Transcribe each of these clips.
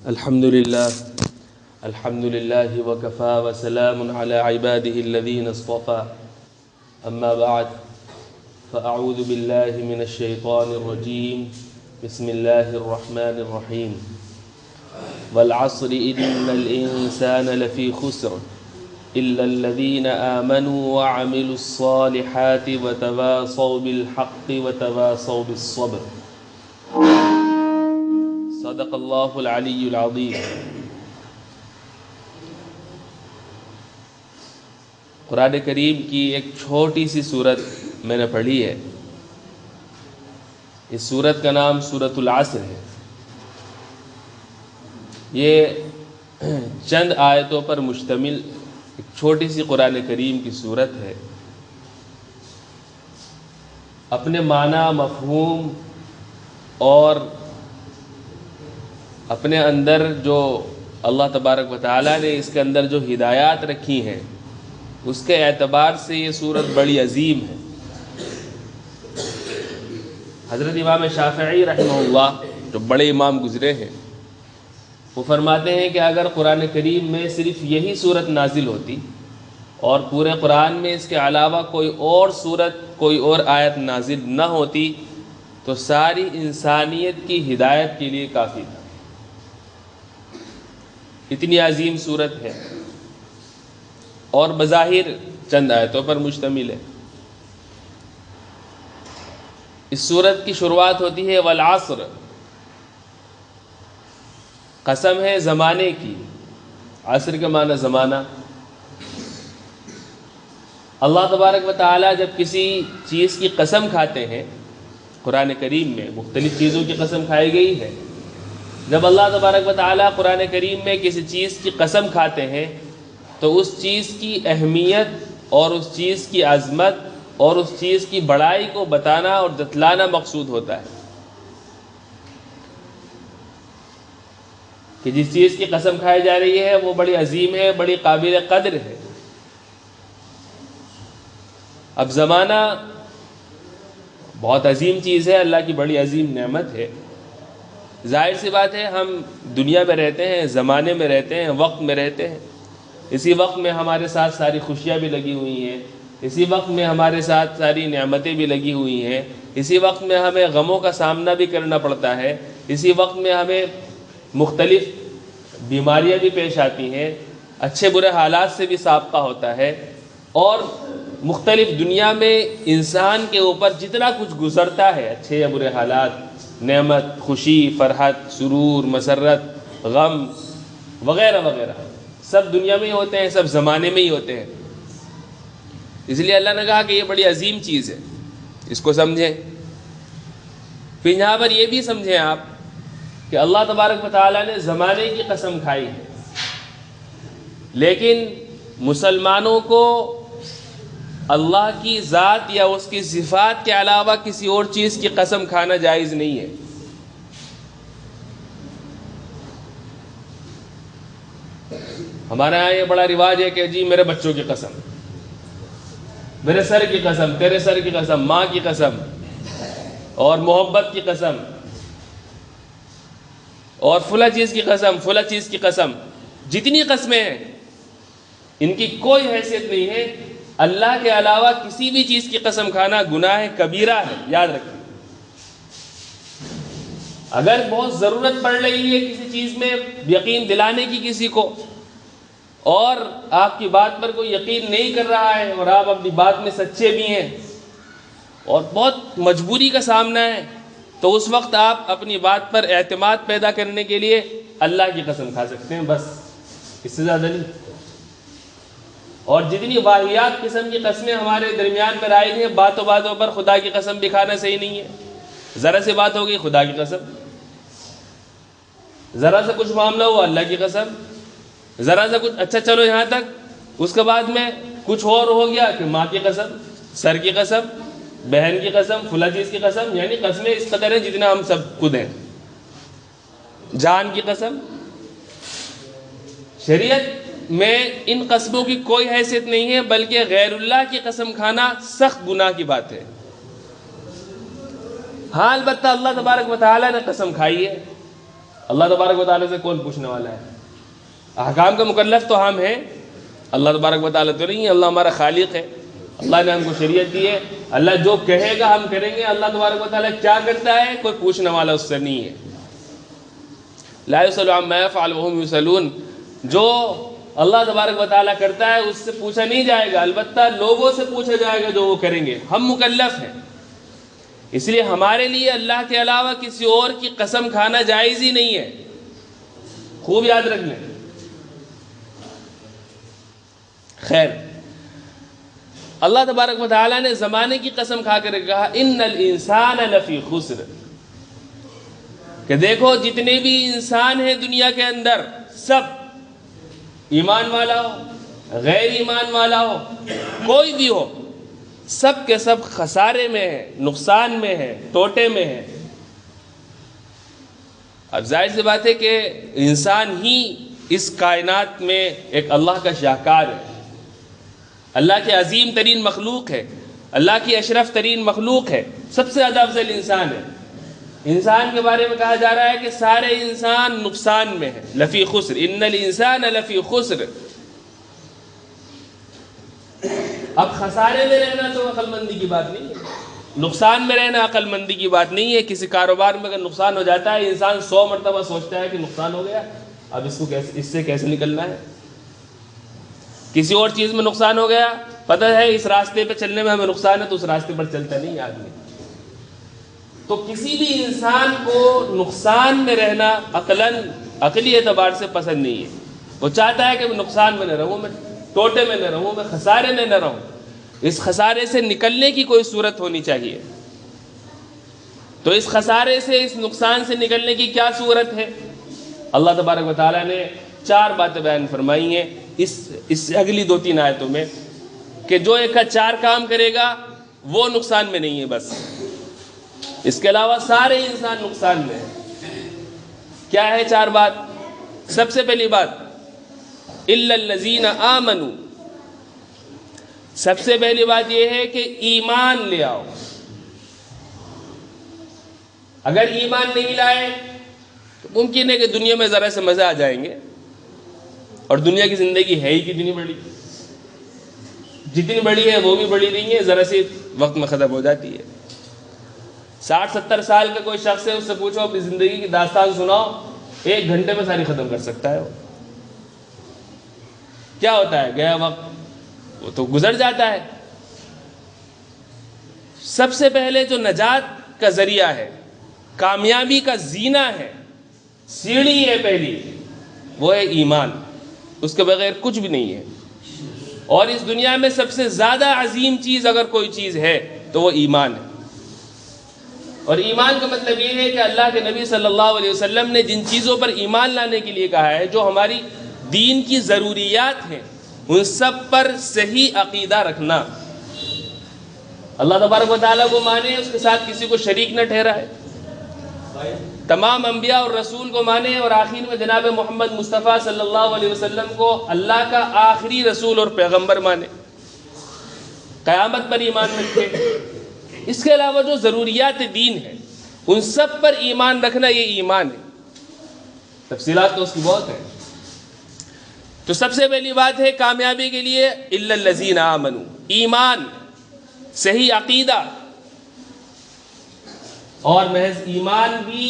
الحمد لله وكفى وسلام على عباده الذين اصطفى أما بعد فأعوذ بالله من الشيطان الرجيم بسم الله الرحمن الرحيم والعصر إن الإنسان لفي خسر إلا الذين آمنوا وعملوا الصالحات وتواصوا بالحق وتواصوا بالصبر صدق اللہ العلی العظیم۔ قرآن کریم کی ایک چھوٹی سی صورت میں نے پڑھی ہے۔ اس صورت کا نام سورۃ العصر ہے۔ یہ چند آیتوں پر مشتمل ایک چھوٹی سی قرآن کریم کی صورت ہے۔ اپنے معنی، مفہوم اور اپنے اندر جو اللہ تبارک و تعالیٰ نے اس کے اندر جو ہدایات رکھی ہیں اس کے اعتبار سے یہ صورت بڑی عظیم ہے۔ حضرت امام شافعی رحمہ اللہ جو بڑے امام گزرے ہیں، وہ فرماتے ہیں کہ اگر قرآن کریم میں صرف یہی صورت نازل ہوتی اور پورے قرآن میں اس کے علاوہ کوئی اور صورت، کوئی اور آیت نازل نہ ہوتی تو ساری انسانیت کی ہدایت کے لیے کافی تھا۔ اتنی عظیم صورت ہے اور بظاہر چند آیتوں پر مشتمل ہے۔ اس صورت کی شروعات ہوتی ہے والعصر، قسم ہے زمانے کی۔ عصر کے معنی زمانہ۔ اللہ تبارک و تعالیٰ جب کسی چیز کی قسم کھاتے ہیں، قرآن کریم میں مختلف چیزوں کی قسم کھائی گئی ہے، جب اللہ تبارک و تعالیٰ قرآن کریم میں کسی چیز کی قسم کھاتے ہیں تو اس چیز کی اہمیت اور اس چیز کی عظمت اور اس چیز کی بڑائی کو بتانا اور جتلانا مقصود ہوتا ہے کہ جس چیز کی قسم کھائی جا رہی ہے وہ بڑی عظیم ہے، بڑی قابل قدر ہے۔ اب زمانہ بہت عظیم چیز ہے، اللہ کی بڑی عظیم نعمت ہے۔ ظاہر سی بات ہے، ہم دنیا میں رہتے ہیں، زمانے میں رہتے ہیں، وقت میں رہتے ہیں۔ اسی وقت میں ہمارے ساتھ ساری خوشیاں بھی لگی ہوئی ہیں، اسی وقت میں ہمارے ساتھ ساری نعمتیں بھی لگی ہوئی ہیں، اسی وقت میں ہمیں غموں کا سامنا بھی کرنا پڑتا ہے، اسی وقت میں ہمیں مختلف بیماریاں بھی پیش آتی ہیں، اچھے برے حالات سے بھی سابقہ ہوتا ہے، اور مختلف دنیا میں انسان کے اوپر جتنا کچھ گزرتا ہے، اچھے یا برے حالات، نعمت، خوشی، فرحت، سرور، مسرت، غم وغیرہ وغیرہ، سب دنیا میں ہی ہوتے ہیں، سب زمانے میں ہی ہوتے ہیں۔ اس لیے اللہ نے کہا کہ یہ بڑی عظیم چیز ہے، اس کو سمجھیں۔ پھر یہاں پر یہ بھی سمجھیں آپ کہ اللہ تبارک و تعالیٰ نے زمانے کی قسم کھائی ہے، لیکن مسلمانوں کو اللہ کی ذات یا اس کی صفات کے علاوہ کسی اور چیز کی قسم کھانا جائز نہیں ہے۔ ہمارے یہاں یہ بڑا رواج ہے کہ جی میرے بچوں کی قسم، میرے سر کی قسم، تیرے سر کی قسم، ماں کی قسم، اور محبت کی قسم، اور فلاں چیز کی قسم، فلاں چیز کی قسم۔ جتنی قسمیں ہیں ان کی کوئی حیثیت نہیں ہے۔ اللہ کے علاوہ کسی بھی چیز کی قسم کھانا گناہ کبیرہ ہے، یاد رکھیں۔ اگر بہت ضرورت پڑ رہی ہے کسی چیز میں یقین دلانے کی کسی کو، اور آپ کی بات پر کوئی یقین نہیں کر رہا ہے اور آپ اپنی بات میں سچے بھی ہیں اور بہت مجبوری کا سامنا ہے، تو اس وقت آپ اپنی بات پر اعتماد پیدا کرنے کے لیے اللہ کی قسم کھا سکتے ہیں، بس، اس سے زیادہ نہیں۔ اور جتنی واہیات قسم کی قسمیں ہمارے درمیان میں رائج ہیں، باتوں باتوں پر خدا کی قسم بھی کھانا صحیح نہیں ہے۔ ذرا سی بات ہو گئی خدا کی قسم، ذرا سا کچھ معاملہ ہوا اللہ کی قسم، ذرا سا کچھ اچھا چلو یہاں تک، اس کے بعد میں کچھ اور ہو گیا کہ ماں کی قسم، سر کی قسم، بہن کی قسم، فلاں چیز کی قسم، یعنی قسمیں اس قدر ہیں جتنا ہم سب خود ہیں۔ جان کی قسم۔ شریعت میں ان قسموں کی کوئی حیثیت نہیں ہے، بلکہ غیر اللہ کی قسم کھانا سخت گناہ کی بات ہے۔ ہاں البتہ اللہ تبارک و تعالیٰ نے قسم کھائی ہے، اللہ تبارک و تعالیٰ سے کون پوچھنے والا ہے؟ احکام کا مکلف تو ہم ہیں، اللہ تبارک و تعالیٰ تو نہیں ہے۔ اللہ ہمارا خالق ہے، اللہ نے ہم کو شریعت دی ہے، اللہ جو کہے گا ہم کریں گے۔ اللہ تبارک و تعالیٰ کیا کرتا ہے کوئی پوچھنے والا اس سے نہیں ہے۔ لا يسأل عما يفعل وهم يسألون، جو اللہ تبارک و تعالیٰ کرتا ہے اس سے پوچھا نہیں جائے گا، البتہ لوگوں سے پوچھا جائے گا جو وہ کریں گے۔ ہم مکلف ہیں، اس لیے ہمارے لیے اللہ کے علاوہ کسی اور کی قسم کھانا جائز ہی نہیں ہے، خوب یاد رکھ لیں۔ خیر، اللہ تبارک و تعالیٰ نے زمانے کی قسم کھا کر کہا ان الانسان لفی خسر، کہ دیکھو جتنے بھی انسان ہیں دنیا کے اندر، سب ایمان والا ہو غیر ایمان والا ہو کوئی بھی ہو، سب کے سب خسارے میں ہیں، نقصان میں ہیں، ٹوٹے میں ہیں۔ اب ظاہر سی بات ہے کہ انسان ہی اس کائنات میں ایک اللہ کا شاہکار ہے، اللہ کے عظیم ترین مخلوق ہے، اللہ کی اشرف ترین مخلوق ہے، سب سے زیادہ افضل انسان ہے۔ انسان کے بارے میں کہا جا رہا ہے کہ سارے انسان نقصان میں ہیں، لفی خسر، ان الانسان لفی خسر۔ اب خسارے میں رہنا تو عقل مندی کی بات نہیں ہے، نقصان میں رہنا عقل مندی کی بات نہیں ہے۔ کسی کاروبار میں اگر نقصان ہو جاتا ہے، انسان 100 مرتبہ سوچتا ہے کہ نقصان ہو گیا، اب اس سے کیسے نکلنا ہے۔ کسی اور چیز میں نقصان ہو گیا، پتہ ہے اس راستے پہ چلنے میں ہمیں نقصان ہے، تو اس راستے پر چلتا نہیں آدمی۔ تو کسی بھی انسان کو نقصان میں رہنا عقلی اعتبار سے پسند نہیں ہے۔ وہ چاہتا ہے کہ میں نقصان میں نہ رہوں، میں ٹوٹے میں نہ رہوں، میں خسارے میں نہ رہوں۔ اس خسارے سے نکلنے کی کوئی صورت ہونی چاہیے۔ تو اس خسارے سے، اس نقصان سے نکلنے کی کیا صورت ہے؟ اللہ تبارک و تعالیٰ نے 4 باتیں بیان فرمائی ہیں اس اگلی 2-3 آیتوں میں، کہ جو ایک کا 4 کام کرے گا وہ نقصان میں نہیں ہے، بس اس کے علاوہ سارے انسان نقصان میں ہیں۔ کیا ہے 4 بات؟ سب سے پہلی بات الا الذین آمنوا، سب سے پہلی بات یہ ہے کہ ایمان لے آؤ۔ اگر ایمان نہیں لائے تو ممکن ہے کہ دنیا میں ذرا سے مزے آ جائیں گے، اور دنیا کی زندگی ہے ہی کتنی بڑی، جتنی بڑی ہے وہ بھی بڑی نہیں ہے، ذرا سی وقت میں ختم ہو جاتی ہے۔ 60-70 سال کا کوئی شخص ہے، اس سے پوچھو اپنی زندگی کی داستان سناؤ، 1 گھنٹے میں ساری ختم کر سکتا ہے۔ وہ کیا ہوتا ہے، گیا وقت وہ تو گزر جاتا ہے۔ سب سے پہلے جو نجات کا ذریعہ ہے، کامیابی کا زینہ ہے، سیڑھی ہے پہلی، وہ ہے ایمان۔ اس کے بغیر کچھ بھی نہیں ہے۔ اور اس دنیا میں سب سے زیادہ عظیم چیز اگر کوئی چیز ہے تو وہ ایمان ہے۔ اور ایمان کا مطلب یہ ہے کہ اللہ کے نبی صلی اللہ علیہ وسلم نے جن چیزوں پر ایمان لانے کے لیے کہا ہے، جو ہماری دین کی ضروریات ہیں، ان سب پر صحیح عقیدہ رکھنا، اللہ تبارک و تعالیٰ کو مانے، اس کے ساتھ کسی کو شریک نہ ٹھہرائے، تمام انبیاء اور رسول کو مانے، اور آخر میں جناب محمد مصطفیٰ صلی اللہ علیہ وسلم کو اللہ کا آخری رسول اور پیغمبر مانے، قیامت پر ایمان رکھے۔ اس کے علاوہ جو ضروریات دین ہیں ان سب پر ایمان رکھنا، یہ ایمان ہے۔ تفصیلات تو اس کی بہت ہیں۔ تو سب سے پہلی بات ہے کامیابی کے لیے الا الذین آمنوا، ایمان، صحیح عقیدہ۔ اور محض ایمان بھی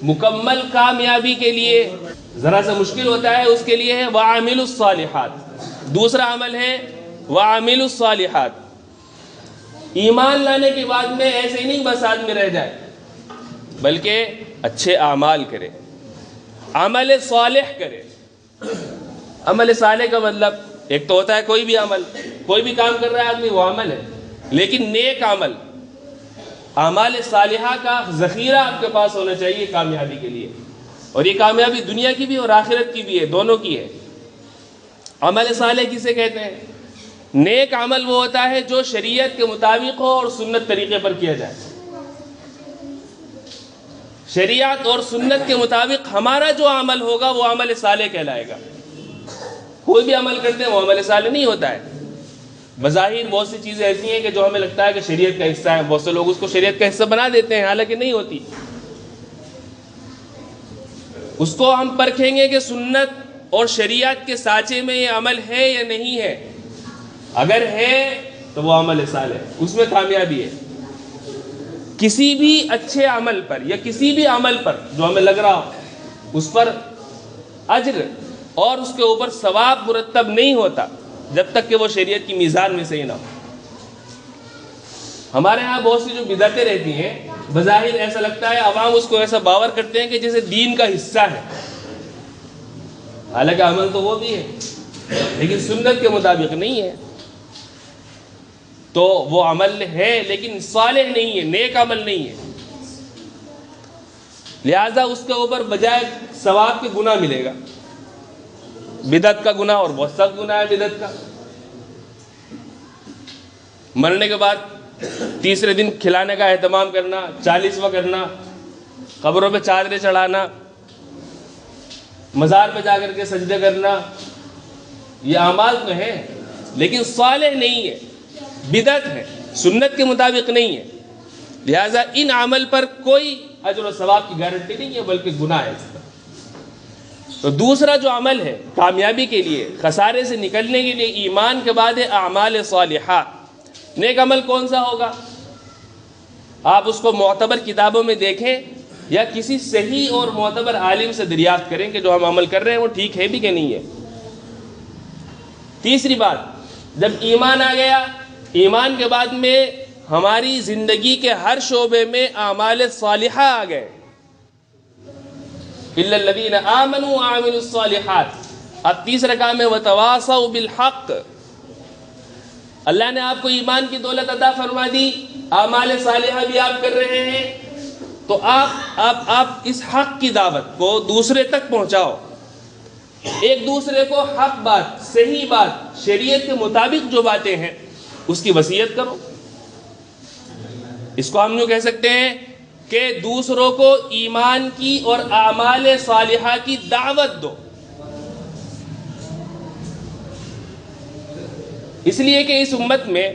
مکمل کامیابی کے لیے ذرا سا مشکل ہوتا ہے، اس کے لیے ہے وَعَمِلُوا الصَّالِحَاتِ۔ دوسرا عمل ہے وَعَمِلُوا الصَّالِحَاتِ۔ ایمان لانے کے بعد میں ایسے ہی نہیں بس آدمی رہ جائے، بلکہ اچھے اعمال کرے، عمل صالح کرے۔ عمل صالح کا مطلب ایک تو ہوتا ہے کوئی بھی عمل، کوئی بھی کام کر رہا ہے آدمی وہ عمل ہے، لیکن نیک عمل، اعمال صالحہ کا ذخیرہ آپ کے پاس ہونا چاہیے کامیابی کے لیے۔ اور یہ کامیابی دنیا کی بھی اور آخرت کی بھی ہے، دونوں کی ہے۔ عمل صالح کسے کہتے ہیں؟ نیک عمل وہ ہوتا ہے جو شریعت کے مطابق ہو اور سنت طریقے پر کیا جائے۔ شریعت اور سنت کے مطابق ہمارا جو عمل ہوگا وہ عمل صالح کہلائے گا۔ کوئی بھی عمل کرتے ہیں وہ عمل صالح نہیں ہوتا ہے۔ بظاہر بہت سی چیزیں ایسی ہیں کہ جو ہمیں لگتا ہے کہ شریعت کا حصہ ہے، بہت سے لوگ اس کو شریعت کا حصہ بنا دیتے ہیں، حالانکہ نہیں ہوتی۔ اس کو ہم پرکھیں گے کہ سنت اور شریعت کے سانچے میں یہ عمل ہے یا نہیں ہے. اگر ہے تو وہ عمل صالح ہے، اس میں کامیابی ہے. کسی بھی اچھے عمل پر یا کسی بھی عمل پر جو ہمیں لگ رہا ہو، اس پر اجر اور اس کے اوپر ثواب مرتب نہیں ہوتا جب تک کہ وہ شریعت کی میزان میں صحیح نہ ہو. ہمارے ہاں بہت سی جو بدعتیں رہتی ہیں، بظاہر ایسا لگتا ہے، عوام اس کو ایسا باور کرتے ہیں کہ جیسے دین کا حصہ ہے، حالانکہ عمل تو وہ بھی ہے لیکن سنت کے مطابق نہیں ہے. تو وہ عمل ہے لیکن صالح نہیں ہے، نیک عمل نہیں ہے، لہذا اس کے اوپر بجائے ثواب کے گناہ ملے گا. بدعت کا گناہ، اور بہت سخت گناہ ہے بدعت کا. مرنے کے بعد تیسرے دن کھلانے کا اہتمام کرنا، 40واں کرنا، قبروں پہ چادریں چڑھانا، مزار پہ جا کر کے سجدے کرنا، یہ اعمال تو ہیں لیکن صالح نہیں ہے، بدعت ہے، سنت کے مطابق نہیں ہے. لہذا ان عمل پر کوئی اجر و ثواب کی گارنٹی نہیں ہے بلکہ گناہ ہے اس پر. تو دوسرا جو عمل ہے کامیابی کے لیے، خسارے سے نکلنے کے لیے، ایمان کے بعد ہے اعمال صالحہ. نیک عمل کون سا ہوگا؟ آپ اس کو معتبر کتابوں میں دیکھیں یا کسی صحیح اور معتبر عالم سے دریافت کریں کہ جو ہم عمل کر رہے ہیں وہ ٹھیک ہے بھی کہ نہیں ہے. تیسری بات، جب ایمان آ گیا، ایمان کے بعد میں ہماری زندگی کے ہر شعبے میں اعمال صالحہ آ گئے. الا الذین آمنوا وعملوا الصالحات. اب تیسرا کام ہے وتواصوا بالحق. اللہ نے آپ کو ایمان کی دولت عطا فرما دی، اعمال صالحہ بھی آپ کر رہے ہیں، تو آپ اس حق کی دعوت کو دوسرے تک پہنچاؤ. ایک دوسرے کو حق بات، صحیح بات، شریعت کے مطابق جو باتیں ہیں اس کی وصیت کرو. اس کو ہم یوں کہہ سکتے ہیں کہ دوسروں کو ایمان کی اور اعمال صالحہ کی دعوت دو. اس لیے کہ اس امت میں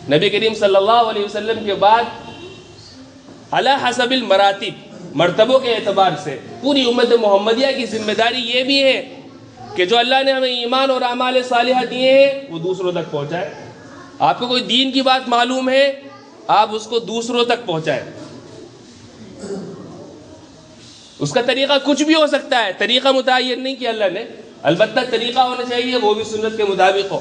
نبی کریم صلی اللہ علیہ وسلم کے بعد علی حسب المراتب، مرتبوں کے اعتبار سے پوری امت محمدیہ کی ذمہ داری یہ بھی ہے کہ جو اللہ نے ہمیں ایمان اور اعمال صالحہ دیے ہیں وہ دوسروں تک پہنچائے. آپ کو کوئی دین کی بات معلوم ہے، آپ اس کو دوسروں تک پہنچائیں. اس کا طریقہ کچھ بھی ہو سکتا ہے، طریقہ متعین نہیں کیا اللہ نے، البتہ طریقہ ہونا چاہیے وہ بھی سنت کے مطابق ہو.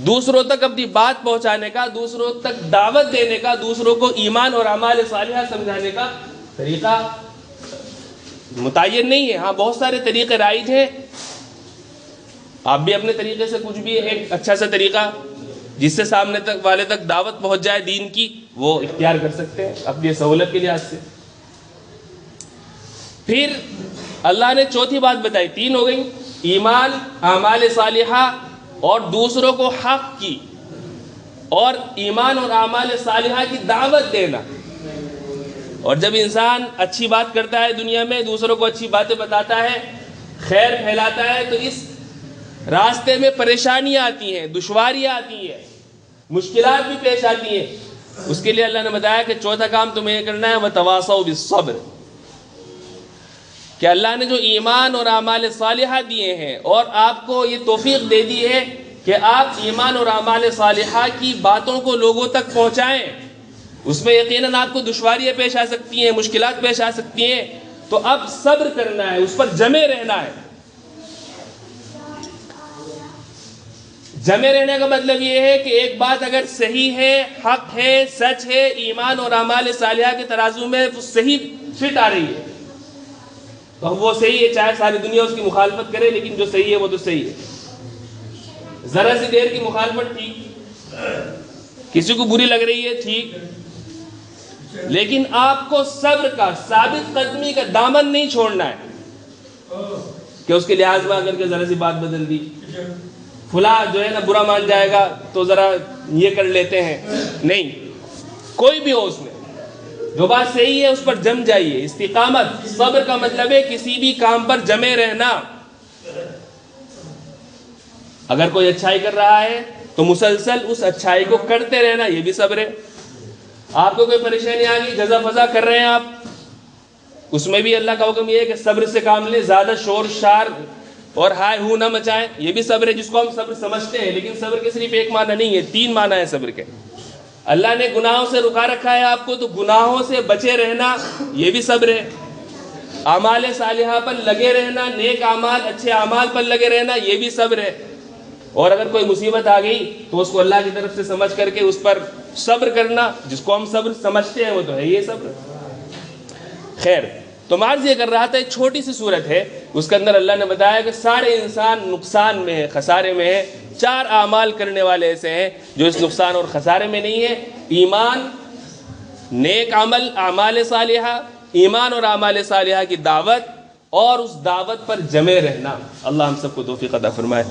دوسروں تک اپنی بات پہنچانے کا، دوسروں تک دعوت دینے کا، دوسروں کو ایمان اور اعمال صالحہ سمجھانے کا طریقہ متعین نہیں ہے. ہاں بہت سارے طریقے رائج ہیں، آپ بھی اپنے طریقے سے کچھ بھی ایک اچھا سا طریقہ جس سے سامنے تک والے تک دعوت پہنچ جائے دین کی، وہ اختیار کر سکتے ہیں اپنی سہولت کے لحاظ سے. پھر اللہ نے چوتھی بات بتائی، تین ہو گئی، ایمان، اعمال صالحہ اور دوسروں کو حق کی اور ایمان اور اعمال صالحہ کی دعوت دینا. اور جب انسان اچھی بات کرتا ہے دنیا میں، دوسروں کو اچھی باتیں بتاتا ہے، خیر پھیلاتا ہے، تو اس راستے میں پریشانیاں آتی ہیں، دشواریاں آتی ہیں، مشکلات بھی پیش آتی ہیں. اس کے لیے اللہ نے بتایا کہ چوتھا کام تمہیں یہ کرنا ہے وتواصوا بالصبر، کہ اللہ نے جو ایمان اور اعمال صالحہ دیے ہیں اور آپ کو یہ توفیق دے دی ہے کہ آپ ایمان اور اعمال صالحہ کی باتوں کو لوگوں تک پہنچائیں. اس میں یقیناً آپ کو دشواریاں پیش آ سکتی ہیں، مشکلات پیش آ سکتی ہیں، تو اب صبر کرنا ہے، اس پر جمے رہنا ہے. جمے رہنے کا مطلب یہ ہے کہ ایک بات اگر صحیح ہے، حق ہے، سچ ہے، ایمان اور اعمال صالحہ کے ترازو میں وہ صحیح فٹ آ رہی ہے تو وہ صحیح ہے، چاہے ساری دنیا اس کی مخالفت کرے، لیکن جو صحیح ہے وہ تو صحیح ہے. ذرا سی دیر کی مخالفت ٹھیک، کسی کو بری لگ رہی ہے ٹھیک، لیکن آپ کو صبر کا، ثابت قدمی کا دامن نہیں چھوڑنا ہے کہ اس کے لحاظ میں اگر کہ ذرا سی بات بدل دی، فلاں جو ہے نا برا مان جائے گا تو ذرا یہ کر لیتے ہیں. نہیں، کوئی بھی ہو اس میں جو بات صحیح ہے اس پر جم جائیے. استقامت، صبر کا مطلب ہے کسی بھی کام پر جمے رہنا. اگر کوئی اچھائی کر رہا ہے تو مسلسل اس اچھائی کو کرتے رہنا، یہ بھی صبر ہے. آپ کو کوئی پریشانی آ گئی، جزا فضا کر رہے ہیں آپ، اس میں بھی اللہ کا حکم یہ ہے کہ صبر سے کام لیں، زیادہ شور شار اور ہائے ہو نہ مچائیں، یہ بھی صبر ہے جس کو ہم صبر سمجھتے ہیں، لیکن صبر کے صرف ایک معنی نہیں ہے، 3 معنی ہے صبر کے۔ اللہ نے گناہوں سے رکا رکھا ہے آپ کو، تو گناہوں سے بچے رہنا یہ بھی صبر ہے۔ اعمال صالحہ پر لگے رہنا، نیک اعمال، اچھے اعمال پر لگے رہنا، یہ بھی صبر ہے۔ اور اگر کوئی مصیبت آ گئی تو اس کو اللہ کی طرف سے سمجھ کر کے اس پر صبر کرنا، جس کو ہم صبر سمجھتے ہیں، وہ تو ہے یہ صبر۔ خیر، تو میں عرض یہ کر رہا تھا، ایک چھوٹی سی صورت ہے، اس کے اندر اللہ نے بتایا کہ سارے انسان نقصان میں ہے، خسارے میں ہے۔ 4 اعمال کرنے والے ایسے ہیں جو اس نقصان اور خسارے میں نہیں ہے: ایمان، نیک عمل، اعمال صالحہ، ایمان اور اعمال صالحہ کی دعوت، اور اس دعوت پر جمے رہنا۔ اللہ ہم سب کو توفیق عطا فرمائے۔